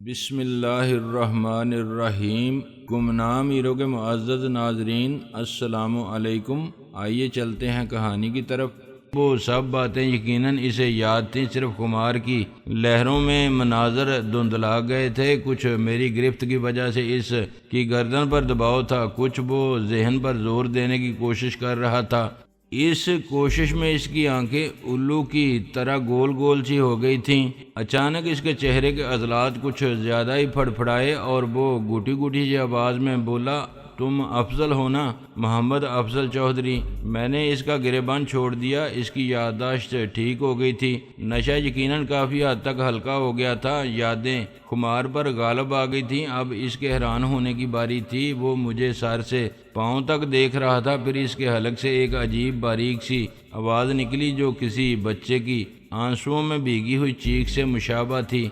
بسم اللہ الرحمن الرحیم۔ گمنام ایرو کے معزز ناظرین، السلام علیکم۔ آئیے چلتے ہیں کہانی کی طرف۔ وہ سب باتیں یقیناً اسے یاد تھیں، صرف خمار کی لہروں میں مناظر دھندلا گئے تھے۔ کچھ میری گرفت کی وجہ سے اس کی گردن پر دباؤ تھا، کچھ وہ ذہن پر زور دینے کی کوشش کر رہا تھا۔ اس کوشش میں اس کی آنکھیں الو کی طرح گول گول سی ہو گئی تھیں۔ اچانک اس کے چہرے کے عضلات کچھ زیادہ ہی پھڑپھڑائے اور وہ گوٹی گوٹی سی آواز میں بولا، تم افضل ہو نا؟ محمد افضل چودھری۔ میں نے اس کا گریبان چھوڑ دیا۔ اس کی یادداشت ٹھیک ہو گئی تھی، نشہ یقیناً کافی حد تک ہلکا ہو گیا تھا، یادیں خمار پر غالب آ گئی تھیں۔ اب اس کے حیران ہونے کی باری تھی۔ وہ مجھے سر سے پاؤں تک دیکھ رہا تھا، پھر اس کے حلق سے ایک عجیب باریک سی آواز نکلی جو کسی بچے کی آنسوؤں میں بھیگی ہوئی چیخ سے مشابہ تھی۔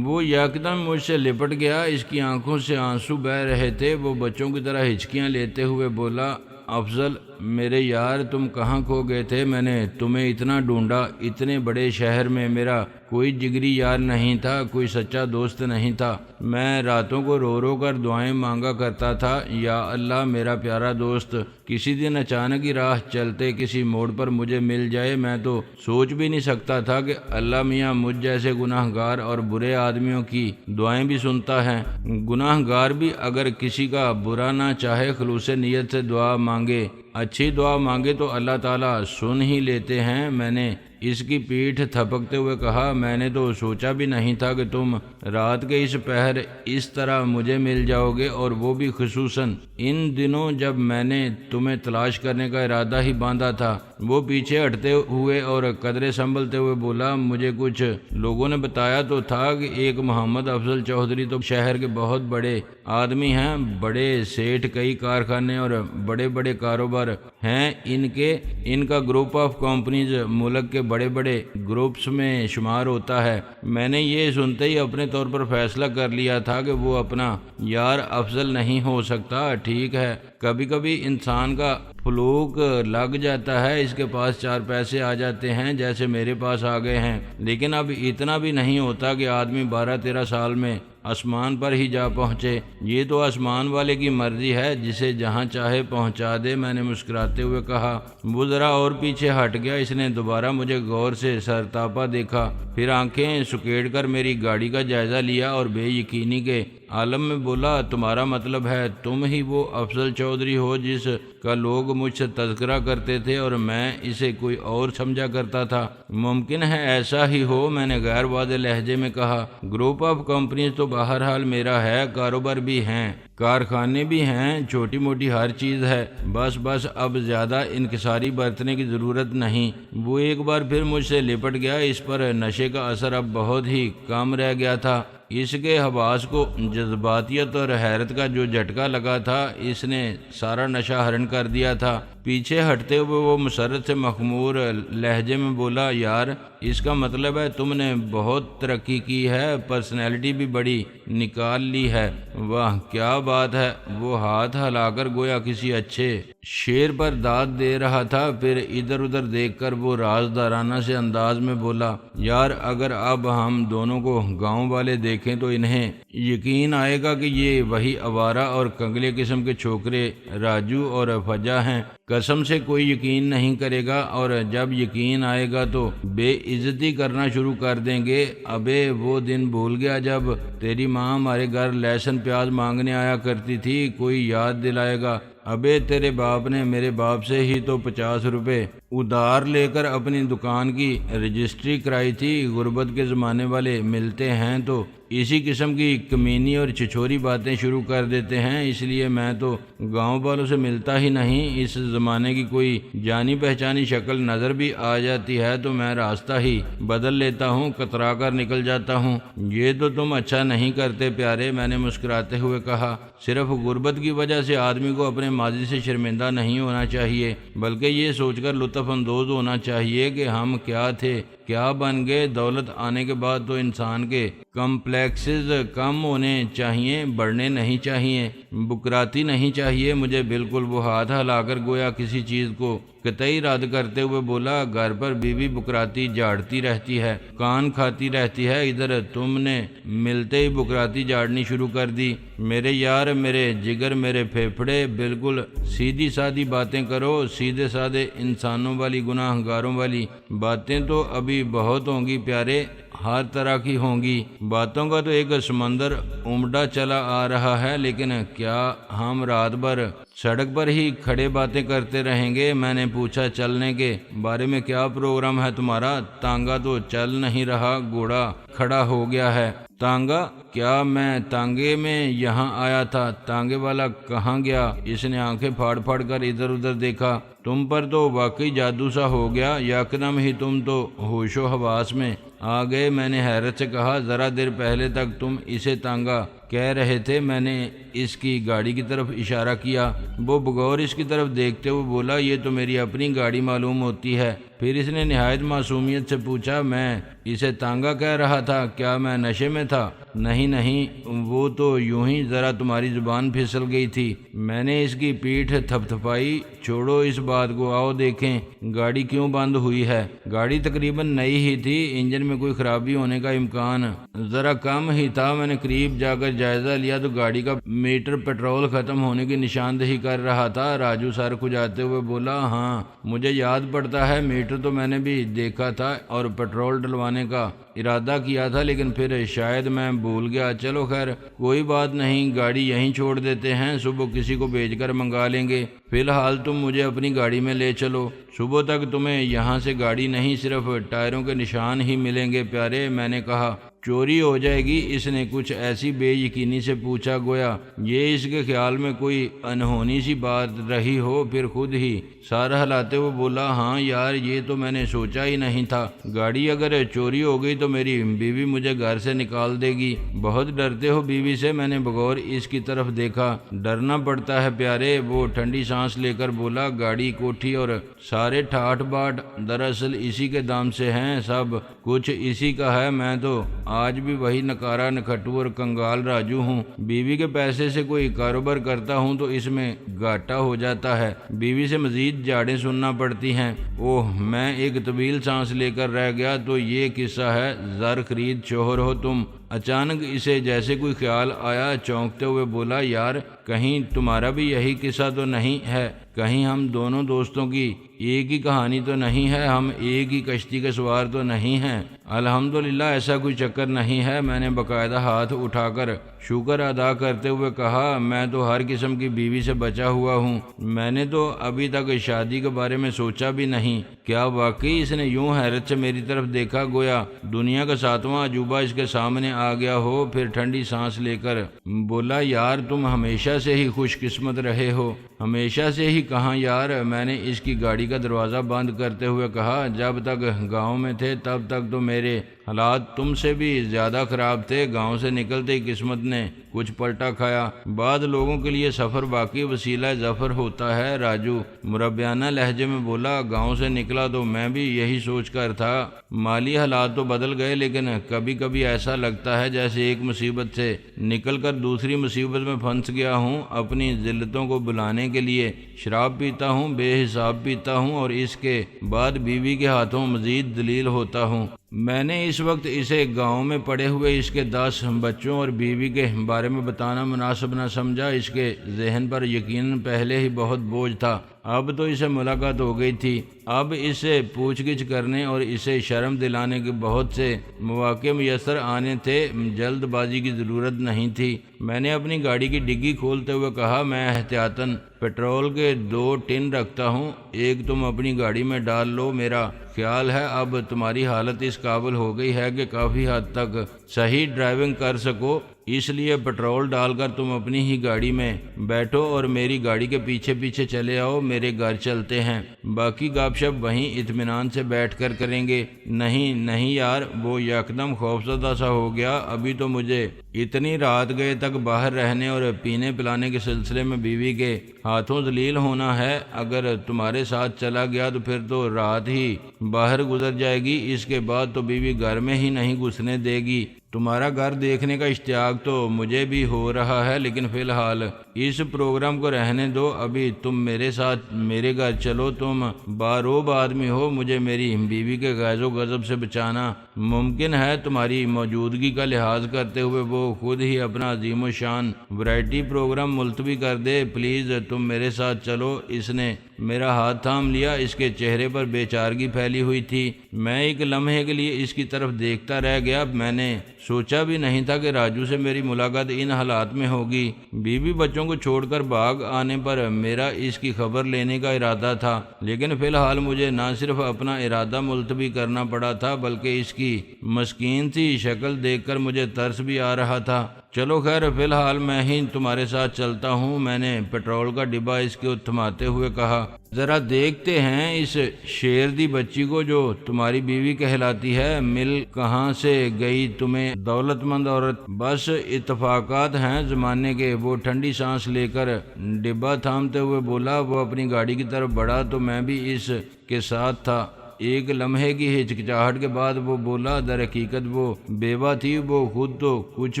وہ یکدم مجھ سے لپٹ گیا، اس کی آنکھوں سے آنسو بہہ رہے تھے۔ وہ بچوں کی طرح ہچکیاں لیتے ہوئے بولا، افضل میرے یار، تم کہاں کھو گئے تھے؟ میں نے تمہیں اتنا ڈھونڈا، اتنے بڑے شہر میں میرا کوئی جگری یار نہیں تھا، کوئی سچا دوست نہیں تھا۔ میں راتوں کو رو رو کر دعائیں مانگا کرتا تھا، یا اللہ میرا پیارا دوست کسی دن اچانک ہی راہ چلتے کسی موڑ پر مجھے مل جائے۔ میں تو سوچ بھی نہیں سکتا تھا کہ اللہ میاں مجھ جیسے گناہ گار اور برے آدمیوں کی دعائیں بھی سنتا ہے۔ گناہ گار بھی اگر کسی کا برا نہ چاہے، خلوص نیت سے دعا مانگے، اچھی دعا مانگے تو اللہ تعالیٰ سن ہی لیتے ہیں۔ میں نے اس کی پیٹھ تھپکتے ہوئے کہا، میں نے تو سوچا بھی نہیں تھا کہ تم رات کے اس پہر اس طرح مجھے مل جاؤ گے، اور وہ بھی خصوصاً ان دنوں جب میں نے تمہیں تلاش کرنے کا ارادہ ہی باندھا تھا۔ وہ پیچھے ہٹتے ہوئے اور قدرے سنبھلتے ہوئے بولا، مجھے کچھ لوگوں نے بتایا تو تھا کہ ایک محمد افضل چودھری تو شہر کے بہت بڑے آدمی ہیں، بڑے سیٹھ، کئی کارخانے اور بڑے بڑے کاروبار ہیں ان کا گروپ آف کمپنیز ملک کے بڑے بڑے گروپس میں شمار ہوتا ہے۔ میں نے یہ سنتے ہی اپنے طور پر فیصلہ کر لیا تھا کہ وہ اپنا یار افضل نہیں ہو سکتا۔ ٹھیک ہے، کبھی کبھی انسان کا فلوک لگ جاتا ہے، اس کے پاس چار پیسے آ جاتے ہیں جیسے میرے پاس آ گئے ہیں، لیکن اب اتنا بھی نہیں ہوتا کہ آدمی 12-13 سال میں آسمان پر ہی جا پہنچے۔ یہ تو آسمان والے کی مرضی ہے، جسے جہاں چاہے پہنچا دے۔ میں نے مسکراتے ہوئے کہا۔ وہ ذرا اور پیچھے ہٹ گیا، اس نے دوبارہ مجھے غور سے سرتاپا دیکھا، پھر آنکھیں سکیڑ کر میری گاڑی کا جائزہ لیا اور بے یقینی کے عالم میں بولا، تمہارا مطلب ہے تم ہی وہ افضل چودھری ہو جس کا لوگ مجھ سے تذکرہ کرتے تھے اور میں اسے کوئی اور سمجھا کرتا تھا؟ ممکن ہے ایسا ہی ہو، میں نے غیر واضح لہجے میں کہا۔ گروپ آف کمپنیز تو بہرحال میرا ہے، کاروبار بھی ہیں، کارخانے بھی ہیں، چھوٹی موٹی ہر چیز ہے، بس اب زیادہ انکساری برتنے کی ضرورت نہیں۔ وہ ایک بار پھر مجھ سے لپٹ گیا، اس پر نشے کا اثر اب بہت ہی کم رہ گیا تھا۔ اس کے حواس کو جذباتیت اور حیرت کا جو جھٹکا لگا تھا، اس نے سارا نشہ حرن کر دیا تھا۔ پیچھے ہٹتے ہوئے وہ مسرت سے مخمور لہجے میں بولا، یار اس کا مطلب ہے تم نے بہت ترقی کی ہے، پرسنالٹی بھی بڑی نکال لی ہے۔ واہ کیا بات ہے! وہ ہاتھ ہلا کر گویا کسی اچھے شعر پر داد دے رہا تھا، پھر ادھر ادھر دیکھ کر وہ رازدارانہ سے انداز میں بولا، یار اگر اب ہم دونوں کو گاؤں والے دیکھیں تو انہیں یقین آئے گا کہ یہ وہی آوارہ اور کنگلے قسم کے چھوکرے راجو اور فجا ہیں۔ قسم سے کوئی یقین نہیں کرے گا، اور جب یقین آئے گا تو بے عزتی کرنا شروع کر دیں گے۔ ابے وہ دن بھول گیا جب تیری ماں ہمارے گھر لہسن پیاز مانگنے آیا کرتی تھی؟ کوئی یاد دلائے گا؟ ابے تیرے باپ نے میرے باپ سے ہی تو 50 روپے ادھار لے کر اپنی دکان کی رجسٹری کرائی تھی۔ غربت کے زمانے والے ملتے ہیں تو اسی قسم کی کمینی اور چھچوری باتیں شروع کر دیتے ہیں، اس لیے میں تو گاؤں والوں سے ملتا ہی نہیں۔ اس زمانے کی کوئی جانی پہچانی شکل نظر بھی آ جاتی ہے تو میں راستہ ہی بدل لیتا ہوں، کترا کر نکل جاتا ہوں۔ یہ تو تم اچھا نہیں کرتے پیارے، میں نے مسکراتے ہوئے کہا۔ صرف غربت کی وجہ سے آدمی کو اپنے ماضی سے شرمندہ نہیں ہونا چاہیے، بلکہ یہ سوچ کر لطف اندوز ہونا چاہیے کہ ہم کیا تھے، کیا بن گئے۔ دولت آنے کے بعد تو انسان کے کمپلیکسز کم ہونے چاہیے، بڑھنے نہیں چاہیے، بکراتی نہیں چاہیے۔ مجھے بالکل وہ ہاتھ ہلا کر گویا کسی چیز کو قطعی رد کرتے ہوئے بولا گھر پر بیوی بکراتی جھاڑتی رہتی ہے، کان کھاتی رہتی ہے، ادھر تم نے ملتے ہی بکراتی جھاڑنی شروع کر دی۔ میرے یار، میرے جگر، میرے پھیپھڑے، بالکل سیدھی سادھی باتیں کرو، سیدھے سادے انسانوں والی، گناہ گاروں والی باتیں تو ابھی بہت ہوں گی پیارے، ہر طرح کی ہوں گی۔ باتوں کا تو ایک سمندر امڈا چلا آ رہا ہے، لیکن کیا ہم رات بھر سڑک پر ہی کھڑے باتیں کرتے رہیں گے؟ میں نے پوچھا چلنے کے بارے میں کیا پروگرام ہے تمہارا؟ تانگا تو چل نہیں رہا، گھوڑا کھڑا ہو گیا ہے۔ تانگا؟ کیا میں تانگے میں یہاں آیا تھا؟ تانگے والا کہاں گیا؟ اس نے آنکھیں پھاڑ پھاڑ کر ادھر ادھر دیکھا۔ تم پر تو واقعی جادو سا ہو گیا، یکدم ہی تم تو ہوش و حواس میں آ گئے۔ میں نے حیرت سے کہا ذرا دیر پہلے تک تم اسے تانگا کہہ رہے تھے۔ میں نے اس کی گاڑی کی طرف اشارہ کیا۔ وہ بغور اس کی طرف دیکھتے ہوئے بولا یہ تو میری اپنی گاڑی معلوم ہوتی ہے۔ پھر اس نے نہایت معصومیت سے پوچھا میں اسے تانگا کہہ رہا تھا، کیا میں نشے میں تھا؟ نہیں نہیں، وہ تو یوں ہی ذرا تمہاری زبان پھسل گئی تھی۔ میں نے اس کی پیٹھ تھپ تھپائی۔ چھوڑو اس بات کو، آؤ دیکھیں گاڑی کیوں بند ہوئی ہے۔ گاڑی تقریباً نئی ہی تھی، انجن میں کوئی خرابی ہونے کا امکان ذرا کم ہی تھا۔ میں نے قریب جا کر جائزہ لیا تو گاڑی کا میٹر پیٹرول ختم ہونے کی نشاندہی کر رہا تھا۔ راجو سر کھجاتے ہوئے بولا ہاں مجھے یاد پڑتا ہے، میٹر تو میں نے بھی دیکھا تھا اور پیٹرول ڈلوانے کا ارادہ کیا تھا، لیکن پھر شاید میں بھول گیا۔ چلو خیر کوئی بات نہیں، گاڑی یہیں چھوڑ دیتے ہیں، صبح کسی کو بھیج کر منگا لیں گے۔ فی الحال تم مجھے اپنی گاڑی میں لے چلو، صبح تک تمہیں یہاں سے گاڑی نہیں صرف ٹائروں کے نشان ہی ملیں گے پیارے۔ میں نے کہا چوری ہو جائے گی؟ اس نے کچھ ایسی بے یقینی سے پوچھا گویا یہ اس کے خیال میں کوئی انہونی سی بات رہی ہو۔ پھر خود ہی سر ہلاتے ہوئے بولا ہاں یار، یہ تو میں نے سوچا ہی نہیں تھا۔ گاڑی اگر چوری ہو گئی تو میری بیوی مجھے گھر سے نکال دے گی۔ بہت ڈرتے ہو بیوی سے؟ میں نے بغور اس کی طرف دیکھا۔ ڈرنا پڑتا ہے پیارے، وہ ٹھنڈی سانس لے کر بولا گاڑی، کوٹھی اور سارے ٹھاٹ باٹ دراصل اسی کے دام سے ہیں، سب کچھ اسی کا ہے۔ میں تو آج بھی وہی نکارا نکھٹو اور کنگال راجو ہوں۔ بیوی کے پیسے سے کوئی کاروبار کرتا ہوں تو اس میں گھاٹا ہو جاتا ہے، بیوی سے مزید جاڑیں سننا پڑتی ہیں۔ اوہ، میں ایک طویل سانس لے کر رہ گیا۔ تو یہ قصہ ہے، زر خرید شوہر ہو تم؟ اچانک اسے جیسے کوئی خیال آیا، چونکتے ہوئے بولا یار کہیں تمہارا بھی یہی قصہ تو نہیں ہے؟ کہیں ہم دونوں دوستوں کی ایک ہی کہانی تو نہیں ہے؟ ہم ایک ہی کشتی کے سوار تو نہیں ہیں؟ الحمدللہ ایسا کوئی چکر نہیں ہے۔ میں نے باقاعدہ ہاتھ اٹھا کر شکر ادا کرتے ہوئے کہا میں تو ہر قسم کی بیوی سے بچا ہوا ہوں، میں نے تو ابھی تک شادی کے بارے میں سوچا بھی نہیں۔ کیا واقعی؟ اس نے یوں حیرت سے میری طرف دیکھا گویا دنیا کا ساتواں عجوبہ اس کے سامنے آ گیا ہو۔ پھر ٹھنڈی سانس لے کر بولا یار تم ہمیشہ سے ہی خوش قسمت رہے ہو۔ ہمیشہ سے ہی کہاں یار؟ میں نے اس کی گاڑی کا دروازہ بند کرتے ہوئے کہا جب تک گاؤں میں تھے تب تک تو میرے حالات تم سے بھی زیادہ خراب تھے، گاؤں سے نکلتے ہی قسمت نے کچھ پلٹا کھایا۔ بعض لوگوں کے لیے سفر واقعی وسیلہ ظفر ہوتا ہے۔ راجو مربیانہ لہجے میں بولا گاؤں سے نکلا تو میں بھی یہی سوچ کر تھا، مالی حالات تو بدل گئے لیکن کبھی کبھی ایسا لگتا ہے جیسے ایک مصیبت سے نکل کر دوسری مصیبت میں پھنس گیا ہوں۔ اپنی ذلتوں کو بلانے کے لیے شراب پیتا ہوں، بے حساب پیتا ہوں اور اس کے بعد بیوی کے ہاتھوں مزید ذلیل ہوتا ہوں۔ میں نے اس وقت اسے گاؤں میں پڑے ہوئے اس کے 10 بچوں اور بیوی کے بارے میں بتانا مناسب نہ سمجھا۔ اس کے ذہن پر یقیناً پہلے ہی بہت بوجھ تھا، اب تو اسے ملاقات ہو گئی تھی، اب اس سے پوچھ گچھ کرنے اور اسے شرم دلانے کے بہت سے مواقع میسر آنے تھے، جلد بازی کی ضرورت نہیں تھی۔ میں نے اپنی گاڑی کی ڈگی کھولتے ہوئے کہا میں احتیاطاً پیٹرول کے 2 ٹن رکھتا ہوں، ایک تم اپنی گاڑی میں ڈال لو۔ میرا خیال ہے اب تمہاری حالت اس قابل ہو گئی ہے کہ کافی حد تک صحیح ڈرائیونگ کر سکو، اس لیے پیٹرول ڈال کر تم اپنی ہی گاڑی میں بیٹھو اور میری گاڑی کے پیچھے پیچھے چلے آؤ، میرے گھر چلتے ہیں، باقی گپ شپ وہیں اطمینان سے بیٹھ کر کریں گے۔ نہیں نہیں یار، وہ یکدم خوفزدہ سا ہو گیا، ابھی تو مجھے اتنی رات گئے تک باہر رہنے اور پینے پلانے کے سلسلے میں بیوی کے ہاتھوں ذلیل ہونا ہے، اگر تمہارے ساتھ چلا گیا تو پھر تو رات ہی باہر گزر جائے گی، اس کے بعد تو بیوی گھر میں ہی نہیں گھسنے دے گی۔ تمہارا گھر دیکھنے کا اشتیاق تو مجھے بھی ہو رہا ہے، لیکن فی الحال اس پروگرام کو رہنے دو۔ ابھی تم میرے ساتھ میرے گھر چلو، تم باروب آدمی ہو، مجھے میری بیوی کے غیظ و غضب سے بچانا ممکن ہے۔ تمہاری موجودگی کا لحاظ کرتے ہوئے وہ خود ہی اپنا عظیم و شان ورائٹی پروگرام ملتوی کر دے، پلیز تم میرے ساتھ چلو۔ اس نے میرا ہاتھ تھام لیا، اس کے چہرے پر بے چارگی پھیلی ہوئی تھی۔ میں ایک لمحے کے لیے اس کی طرف دیکھتا رہ گیا۔ میں نے سوچا بھی نہیں تھا کہ راجو سے میری ملاقات ان حالات میں ہوگی۔ بیوی بچوں کو چھوڑ کر بھاگ آنے پر میرا اس کی خبر لینے کا ارادہ تھا، لیکن فی الحال مجھے نہ صرف اپنا ارادہ ملتوی کرنا پڑا تھا بلکہ اس کی مسکین سی شکل دیکھ کر مجھے ترس بھی آ رہا تھا۔ چلو خیر، فی الحال میں ہی تمہارے ساتھ چلتا ہوں، میں نے پیٹرول کا ڈبہ اس کو تھماتے ہوئے کہا۔ ذرا دیکھتے ہیں اس شیر دی بچی کو جو تمہاری بیوی کہلاتی ہے، مل کہاں سے گئی تمہیں دولت مند عورت؟ بس اتفاقات ہیں زمانے کے۔ وہ ٹھنڈی سانس لے کر ڈبہ تھامتے ہوئے بولا۔ وہ اپنی گاڑی کی طرف بڑھا تو میں بھی اس کے ساتھ تھا۔ ایک لمحے کی ہچکچاہٹ کے بعد وہ بولا، در حقیقت وہ بیوہ تھی، وہ خود تو کچھ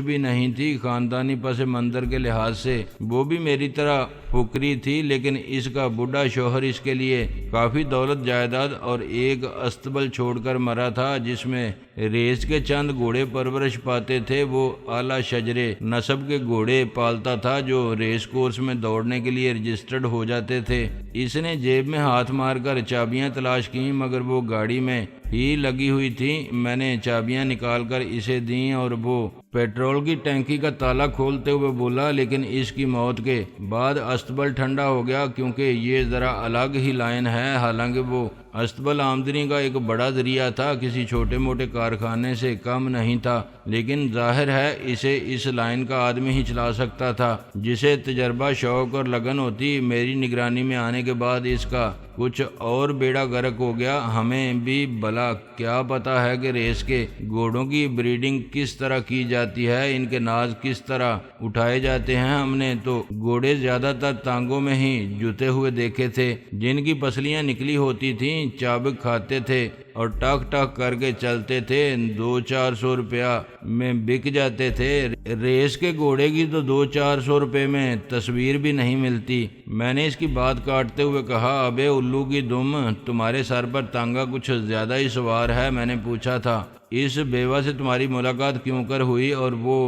بھی نہیں تھی، خاندانی پس منظر کے لحاظ سے وہ بھی میری طرح فقری تھی، لیکن اس کا بوڑھا شوہر اس کے لیے کافی دولت جائیداد اور ایک استبل چھوڑ کر مرا تھا جس میں ریس کے چند گھوڑے پرورش پاتے تھے۔ وہ اعلیٰ شجرے نسب کے گھوڑے پالتا تھا جو ریس کورس میں دوڑنے کے لیے رجسٹرڈ ہو جاتے تھے۔ اس نے جیب میں ہاتھ مار کر چابیاں تلاش کیں مگر وہ گاڑی میں ہی لگی ہوئی تھی۔ میں نے چابیاں نکال کر اسے دیں اور وہ پیٹرول کی ٹینکی کا تالا کھولتے ہوئے بولا، لیکن اس کی موت کے بعد استبل ٹھنڈا ہو گیا کیونکہ یہ ذرا الگ ہی لائن ہے۔ حالانکہ وہ استبل آمدنی کا ایک بڑا ذریعہ تھا، کسی چھوٹے موٹے کارخانے سے کم نہیں تھا، لیکن ظاہر ہے اسے اس لائن کا آدمی ہی چلا سکتا تھا جسے تجربہ، شوق اور لگن ہوتی۔ میری نگرانی میں آنے کے بعد اس کا کچھ اور بیڑا غرق ہو گیا۔ ہمیں بھی بلا کیا پتا ہے کہ ریس کے گھوڑوں کی بریڈنگ کس طرح کی جاتی ہے، ان کے ناز کس طرح اٹھائے جاتے ہیں۔ ہم نے تو گھوڑے زیادہ تر ٹانگوں میں ہی جوتے ہوئے دیکھے تھے جن کی پسلیاں نکلی ہوتی تھیں، چابک کھاتے تھے اور ٹک ٹک کر کے چلتے تھے، 200-400 روپیہ میں بک جاتے تھے۔ ریس کے گھوڑے کی تو 200-400 روپے میں تصویر بھی نہیں ملتی۔ میں نے اس کی بات کاٹتے ہوئے کہا، ابے الو کی دم، تمہارے سر پر تانگا کچھ زیادہ ہی سوار ہے۔ میں نے پوچھا تھا، اس بیوہ سے تمہاری ملاقات کیوں کر ہوئی اور وہ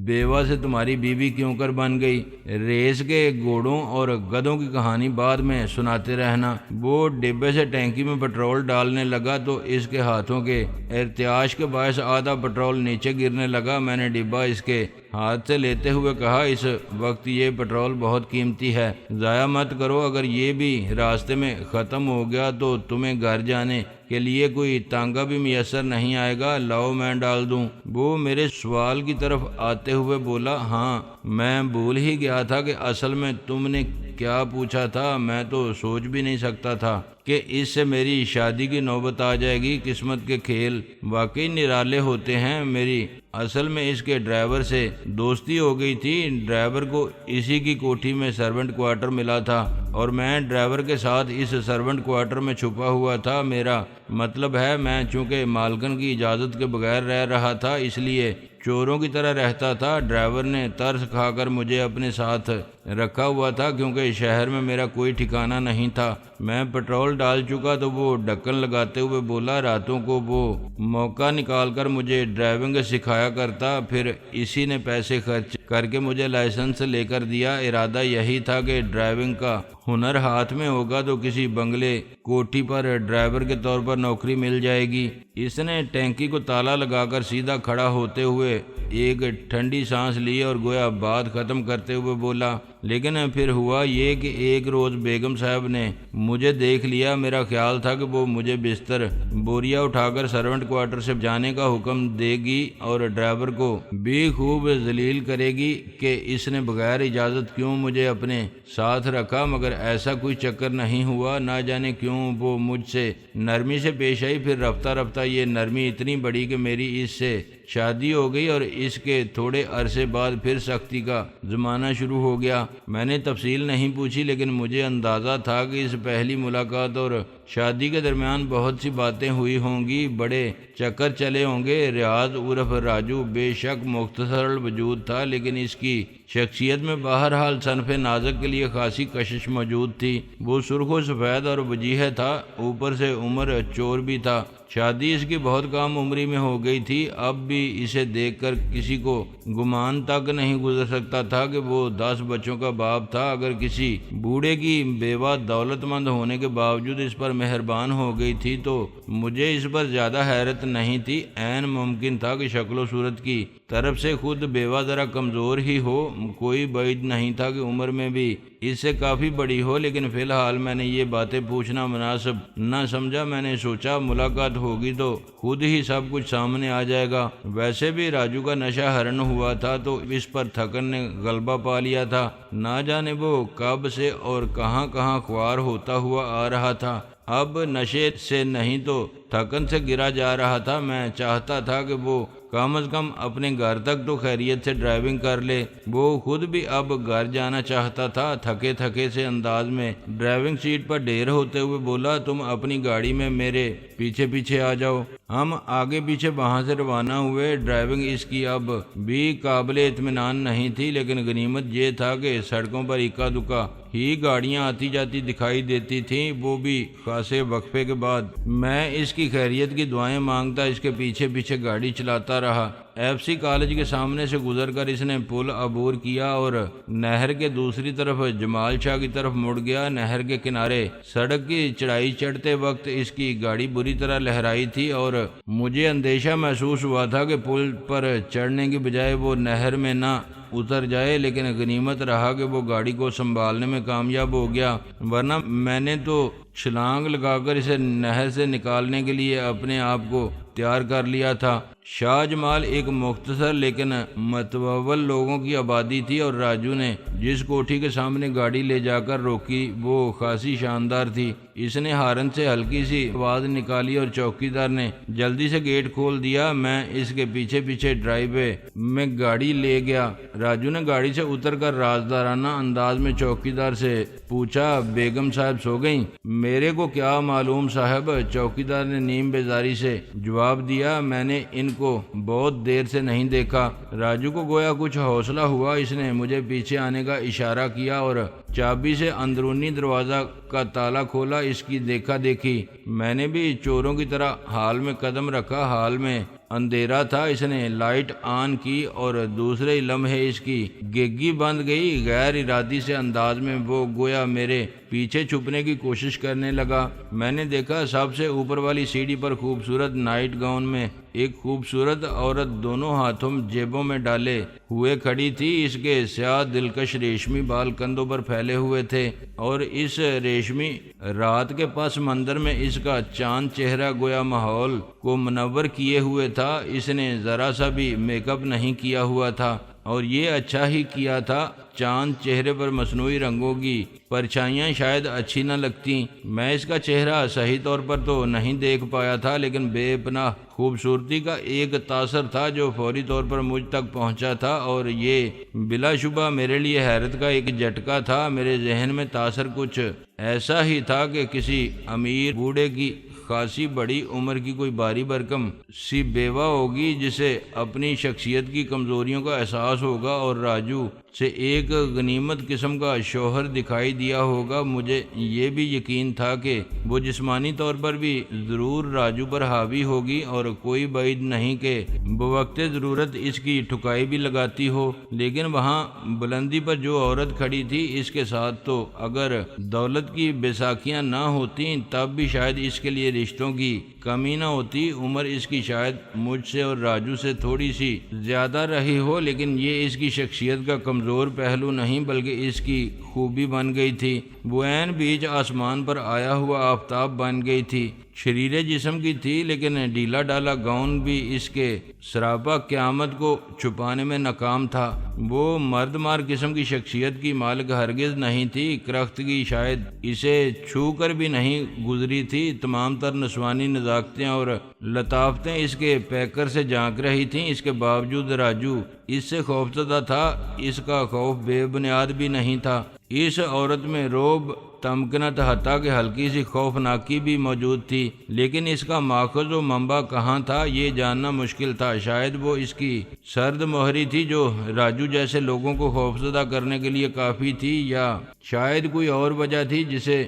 بیوہ سے تمہاری بیوی کیوں کر بن گئی؟ ریس کے گھوڑوں اور گدھوں کی کہانی بعد میں سناتے رہنا۔ وہ ڈبے سے ٹینکی میں پٹرول ڈالنے لگا تو اس کے ہاتھوں کے ارتعاش کے باعث آدھا پٹرول نیچے گرنے لگا۔ میں نے ڈبہ اس کے ہاتھ سے لیتے ہوئے کہا، اس وقت یہ پٹرول بہت قیمتی ہے، ضائع مت کرو۔ اگر یہ بھی راستے میں ختم ہو گیا تو تمہیں گھر جانے کے لیے کوئی تانگا بھی میسر نہیں آئے گا۔ لاؤ میں ڈال دوں۔ وہ میرے سوال کی طرف آتے ہوئے بولا، ہاں میں بھول ہی گیا تھا کہ اصل میں تم نے کیا پوچھا تھا۔ میں تو سوچ بھی نہیں سکتا تھا کہ اس سے میری شادی کی نوبت آ جائے گی۔ قسمت کے کھیل واقعی نرالے ہوتے ہیں۔ میری اصل میں اس کے ڈرائیور سے دوستی ہو گئی تھی۔ ڈرائیور کو اسی کی کوٹھی میں سرونٹ کوارٹر ملا تھا اور میں ڈرائیور کے ساتھ اس سرونٹ کوارٹر میں چھپا ہوا تھا۔ میرا مطلب ہے میں چونکہ مالکن کی اجازت کے بغیر رہ رہا تھا اس لیے چوروں کی طرح رہتا تھا۔ ڈرائیور نے ترس کھا کر مجھے اپنے ساتھ رکھا ہوا تھا کیونکہ شہر میں میرا کوئی ٹھکانہ نہیں تھا۔ میں پٹرول ڈال چکا تو وہ ڈھکن لگاتے ہوئے بولا، راتوں کو وہ موقع نکال کر مجھے ڈرائیونگ سکھایا کرتا، پھر اسی نے پیسے خرچ کر کے مجھے لائسنس لے کر دیا۔ ارادہ یہی تھا کہ ڈرائیونگ کا ہنر ہاتھ میں ہوگا تو کسی بنگلے کوٹھی پر ڈرائیور کے طور پر نوکری مل جائے گی۔ اس نے ٹینکی کو تالا لگا کر سیدھا کھڑا ہوتے ہوئے ایک ٹھنڈی سانس لی اور گویا بات ختم کرتے ہوئے بولا، لیکن پھر ہوا یہ کہ ایک روز بیگم صاحب نے مجھے دیکھ لیا۔ میرا خیال تھا کہ وہ مجھے بستر بوریا اٹھا کر سرونٹ کوارٹر سے جانے کا حکم دے گی اور ڈرائیور کو بھی خوب ذلیل کرے گی کہ اس نے بغیر اجازت کیوں مجھے اپنے ساتھ رکھا، مگر ایسا کوئی چکر نہیں ہوا۔ نہ جانے کیوں وہ مجھ سے نرمی سے پیش آئی، پھر رفتہ رفتہ یہ نرمی اتنی بڑی کہ میری اس سے شادی ہو گئی اور اس کے تھوڑے عرصے بعد پھر سختی کا زمانہ شروع ہو گیا۔ میں نے تفصیل نہیں پوچھی لیکن مجھے اندازہ تھا کہ اس پہلی ملاقات اور شادی کے درمیان بہت سی باتیں ہوئی ہوں گی، بڑے چکر چلے ہوں گے۔ ریاض عرف راجو بے شک مختصر الوجود تھا، لیکن اس کی شخصیت میں بہرحال صنف نازک کے لیے خاصی کشش موجود تھی۔ وہ سرخ و سفید اور وجیح تھا، اوپر سے عمر چور بھی تھا۔ شادی اس کی بہت کم عمری میں ہو گئی تھی۔ اب بھی اسے دیکھ کر کسی کو گمان تک نہیں گزر سکتا تھا کہ وہ 10 بچوں کا باپ تھا۔ اگر کسی بوڑھے کی بیوہ دولت مند ہونے کے باوجود اس پر مہربان ہو گئی تھی تو مجھے اس پر زیادہ حیرت نہیں تھی۔ عین ممکن تھا کہ شکل و صورت کی طرف سے خود بیوہ ذرا کمزور ہی ہو، کوئی بعید نہیں تھا کہ عمر میں بھی اس سے کافی بڑی ہو، لیکن فی الحال میں نے یہ باتیں پوچھنا مناسب نہ سمجھا۔ میں نے سوچا ملاقات ہوگی تو خود ہی سب کچھ سامنے آ جائے گا۔ ویسے بھی راجو کا نشہ حرن ہوا تھا تو اس پر تھکن نے غلبہ پا لیا تھا۔ نہ جانے وہ کب سے اور کہاں کہاں خوار ہوتا ہوا آ رہا تھا۔ اب نشے سے نہیں تو تھکن سے گرا جا رہا تھا۔ میں چاہتا تھا کہ وہ کم از کم اپنے گھر تک تو خیریت سے ڈرائیونگ کر لے۔ وہ خود بھی اب گھر جانا چاہتا تھا۔ تھکے تھکے سے انداز میں ڈرائیونگ سیٹ پر ڈھیر ہوتے ہوئے بولا، تم اپنی گاڑی میں میرے پیچھے پیچھے آ جاؤ۔ ہم آگے پیچھے وہاں سے روانہ ہوئے۔ ڈرائیونگ اس کی اب بھی قابل اطمینان نہیں تھی، لیکن غنیمت یہ تھا کہ سڑکوں پر اکا دکا ہی گاڑیاں آتی جاتی دکھائی دیتی تھیں، وہ بھی خاصے وقفے کے بعد۔ میں اس کی خیریت کی دعائیں مانگتا اس کے پیچھے پیچھے گاڑی چلاتا رہا۔ ایف سی کالج کے سامنے سے گزر کر اس نے پل عبور کیا اور نہر کے دوسری طرف جمال شاہ کی طرف مڑ گیا۔ نہر کے کنارے سڑک کی چڑھائی چڑھتے وقت اس کی گاڑی بری طرح لہرائی تھی اور مجھے اندیشہ محسوس ہوا تھا کہ پل پر چڑھنے کی بجائے وہ نہر میں نہ اتر جائے، لیکن غنیمت رہا کہ وہ گاڑی کو سنبھالنے میں کامیاب ہو گیا، ورنہ میں نے تو چھلانگ لگا کر اسے نہر سے نکالنے کے لیے اپنے آپ کو تیار کر لیا تھا۔ شاہ جمال ایک مختصر لیکن متوول لوگوں کی آبادی تھی، اور راجو نے جس کوٹھی کے سامنے گاڑی لے جا کر روکی وہ خاصی شاندار تھی۔ اس نے ہارن سے ہلکی سی آواز نکالی اور چوکیدار نے جلدی سے گیٹ کھول دیا۔ میں اس کے پیچھے پیچھے ڈرائیو وے میں گاڑی لے گیا۔ راجو نے گاڑی سے اتر کر رازدارانہ انداز میں چوکیدار سے پوچھا، بیگم صاحب سو گئیں؟ میرے کو کیا معلوم صاحب، چوکیدار نے نیم بیزاری سے جواب دیا، میں نے ان کو بہت دیر سے نہیں دیکھا۔ راجو کو گویا کچھ حوصلہ ہوا، اس نے مجھے پیچھے آنے کا اشارہ کیا اور چابی سے اندرونی دروازہ کا تالا کھولا۔ اس کی دیکھا دیکھی میں نے بھی چوروں کی طرح ہال میں قدم رکھا۔ ہال میں اندھیرا تھا۔ اس نے لائٹ آن کی اور دوسرے لمحے اس کی گگی بند گئی۔ غیر ارادی سے انداز میں وہ گویا میرے پیچھے چھپنے کی کوشش کرنے لگا۔ میں نے دیکھا سب سے اوپر والی سیڑھی پر خوبصورت نائٹ گاؤن میں ایک خوبصورت عورت دونوں ہاتھوں جیبوں میں ڈالے ہوئے کھڑی تھی۔ اس کے سیاہ دلکش ریشمی بال کندھوں پر پھیلے ہوئے تھے اور اس ریشمی رات کے پس منظر میں اس کا چاند چہرہ گویا ماحول کو منور کیے ہوئے تھا۔ اس نے ذرا سا بھی میک اپ نہیں کیا ہوا تھا اور یہ اچھا ہی کیا تھا۔ چاند چہرے پر مصنوعی رنگوں کی پرچھائیاں شاید اچھی نہ لگتی۔ میں اس کا چہرہ صحیح طور پر تو نہیں دیکھ پایا تھا، لیکن بے پناہ خوبصورتی کا ایک تاثر تھا جو فوری طور پر مجھ تک پہنچا تھا، اور یہ بلا شبہ میرے لیے حیرت کا ایک جھٹکا تھا۔ میرے ذہن میں تاثر کچھ ایسا ہی تھا کہ کسی امیر بوڑھے کی خاصی بڑی عمر کی کوئی باری برکم سی بیوہ ہوگی جسے اپنی شخصیت کی کمزوریوں کا احساس ہوگا، اور راجو سے ایک غنیمت قسم کا شوہر دکھائی دیا ہوگا۔ مجھے یہ بھی یقین تھا کہ وہ جسمانی طور پر بھی ضرور راجو پر حاوی ہوگی، اور کوئی بعید نہیں کہ بوقت ضرورت اس کی ٹھکائی بھی لگاتی ہو۔ لیکن وہاں بلندی پر جو عورت کھڑی تھی اس کے ساتھ تو اگر دولت کی بیساکھیاں نہ ہوتیں تب بھی شاید اس کے لیے رشتوں کی کمی نہ ہوتی۔ عمر اس کی شاید مجھ سے اور راجو سے تھوڑی سی زیادہ رہی ہو، لیکن یہ اس کی شخصیت کا کمزور پہلو نہیں بلکہ اس کی خوبی بن گئی تھی۔ وہ عین بیچ آسمان پر آیا ہوا آفتاب بن گئی تھی۔ شریر جسم کی تھی، لیکن ڈھیلا ڈالا گاؤن بھی اس کے سراپا قیامت کو چھپانے میں ناکام تھا۔ وہ مرد مار قسم کی شخصیت کی مالک ہرگز نہیں تھی۔ کرختگی شاید اسے چھو کر بھی نہیں گزری تھی۔ تمام تر نسوانی نزاکتیں اور لطافتیں اس کے پیکر سے جھانک رہی تھیں۔ اس کے باوجود راجو اس سے خوفزدہ تھا۔ اس کا خوف بے بنیاد بھی نہیں تھا۔ اس عورت میں رعب تمکنت، حتیٰ کہ ہلکی سی خوفناکی بھی موجود تھی، لیکن اس کا ماخذ و منبع کہاں تھا یہ جاننا مشکل تھا۔ شاید وہ اس کی سرد مہری تھی جو راجو جیسے لوگوں کو خوفزدہ کرنے کے لیے کافی تھی، یا شاید کوئی اور وجہ تھی جسے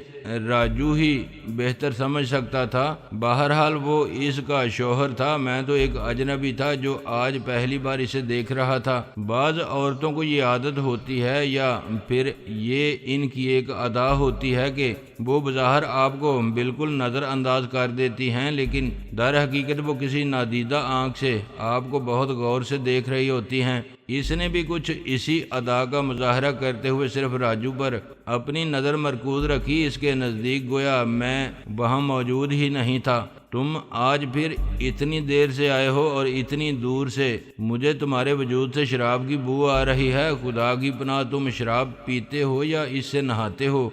راجو ہی بہتر سمجھ سکتا تھا۔ بہرحال وہ اس کا شوہر تھا، میں تو ایک اجنبی تھا جو آج پہلی بار اسے دیکھ رہا تھا۔ بعض عورتوں کو یہ عادت ہوتی ہے یا پھر یہ ان کی ایک ادا ہوتی ہے کہ وہ بظاہر آپ کو بالکل نظر انداز کر دیتی ہیں، لیکن در حقیقت وہ کسی نادیدہ آنکھ سے آپ کو بہت غور سے دیکھ رہی ہوتی ہیں۔ اس نے بھی کچھ اسی ادا کا مظاہرہ کرتے ہوئے صرف راجو پر اپنی نظر مرکوز رکھی۔ اس کے نزدیک گویا میں وہاں موجود ہی نہیں تھا۔ تم آج پھر اتنی دیر سے آئے ہو اور اتنی دور سے، مجھے تمہارے وجود سے شراب کی بو آ رہی ہے۔ خدا کی پناہ، تم شراب پیتے ہو یا اس سے نہاتے ہو؟